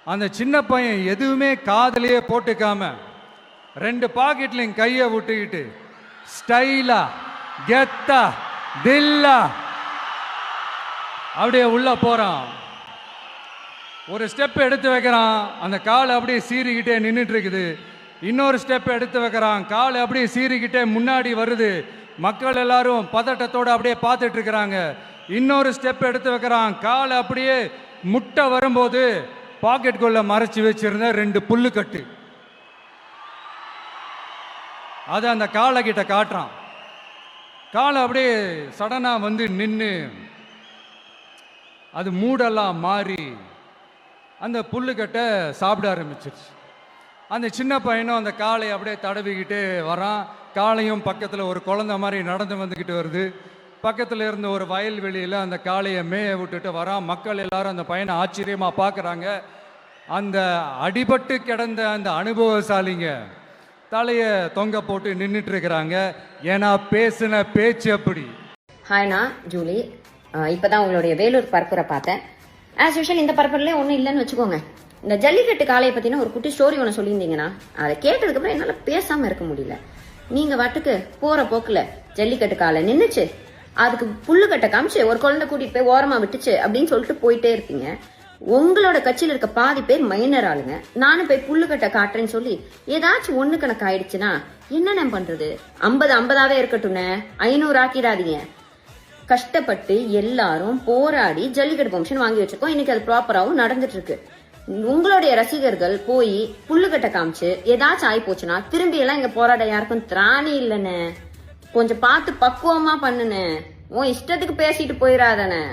அந்த சின்ன பையன் எதுவுமே காதலையே போட்டுக்காம 2 பாக்கெட்லையும் கையை விட்டுக்கிட்டு ஸ்டைலா கெத்தா தில்லா அப்படியே உள்ள போறான். ஒரு ஸ்டெப் எடுத்து வைக்கிறான், அந்த கால் அப்படியே சீறிக்கிட்டே நின்றுட்டு இருக்குது. இன்னொரு ஸ்டெப் எடுத்து வைக்கிறான், கால் அப்படியே சீறிக்கிட்டே முன்னாடி வருது. மக்கள் எல்லாரும் பதட்டத்தோடு அப்படியே பார்த்துட்டு இருக்கிறாங்க. இன்னொரு ஸ்டெப் எடுத்து வைக்கிறான், கால் அப்படியே முட்டை வரும்போது பாக்கெட்டுக்குள்ள மறைச்சி வச்சிருந்த 2 புல்லுக்கட்டு அது அந்த காலை கிட்ட காட்டுறான். காலை அப்படியே சடனா வந்து நின்று அது மூடெல்லாம் மாறி அந்த புல்லுக்கட்டை சாப்பிட ஆரம்பிச்சிருச்சு. அந்த சின்ன பையனும் அந்த காலை அப்படியே தடவிக்கிட்டே வரான். காளையும் பக்கத்தில் ஒரு குழந்தை மாதிரி நடந்து வந்துக்கிட்டு வருது. பக்கத்தில் இருந்த ஒரு வயல்வெளியில் அந்த காளையை மேய விட்டுட்டு வரான். மக்கள் எல்லாரும் அந்த பையனை ஆச்சரியமாக பார்க்குறாங்க. அந்த அடிபட்டு கிடந்த அந்த அனுபவசாலிங்க தலையை தொங்க போட்டு நின்றுட்டு இருக்கிறாங்க. ஏன்னா பேசின பேச்சு அப்படி. ஹாய்ண்ணா ஜூலி, இப்போதான் உங்களுடைய வேலூர் பரப்புரை பார்த்தேன். ஆஸ் யூஷுவல் இந்த பரப்புரையிலே ஒன்றும் இல்லைன்னு வச்சுக்கோங்க. இந்த ஜல்லிக்கட்டு காளையை பற்றின ஒரு குட்டி ஸ்டோரி ஒன்று சொல்லியிருந்தீங்கன்னா அதை கேட்டதுக்கப்புறம் என்னால் பேசாமல் இருக்க முடியல. நீங்கள் வாட்டுக்கு போகிற போக்கில் ஜல்லிக்கட்டு காளை நின்றுச்சு, அதுக்கு புல்லுக்கட்டை காமிச்சு ஒரு குழந்தை கூட்டிகிட்டு போய் ஓரமாக விட்டுச்சு அப்படின்னு சொல்லிட்டு போயிட்டே இருப்பீங்க. உங்களோட கட்சியில் இருக்க பாதி பேர் மைனர் ஆளுங்க. நானும் போய் புல்லுக்கட்டை காட்டுறேன்னு சொல்லி ஏதாச்சும் ஒன்று கணக்கு ஆயிடுச்சுன்னா என்னென்ன பண்ணுறது? 50-50ஆவே இருக்கட்டும்னே, 500 ஆக்கிடாதீங்க. கஷ்டப்பட்டு எல்லாரும் போராடி ஜல்லிக்கட்டு பெர்மிஷன் வாங்கி வச்சிருக்கோம். இன்னைக்கு அது ப்ராப்பராகவும் நடந்துட்டு இருக்கு. உங்களுடைய ரசிகர்கள் போய் புல்லுக்கட்டை காமிச்சு ஏதாச்சும் ஆகி போச்சுன்னா திரும்பி எல்லாம் இங்க போராட யாருக்கும் திராணி இல்லைன்னு. கொஞ்சம் பார்த்து பக்குவமா பண்ணுன. உன் இஷ்டத்துக்கு பேசிட்டு போயிடாதானே.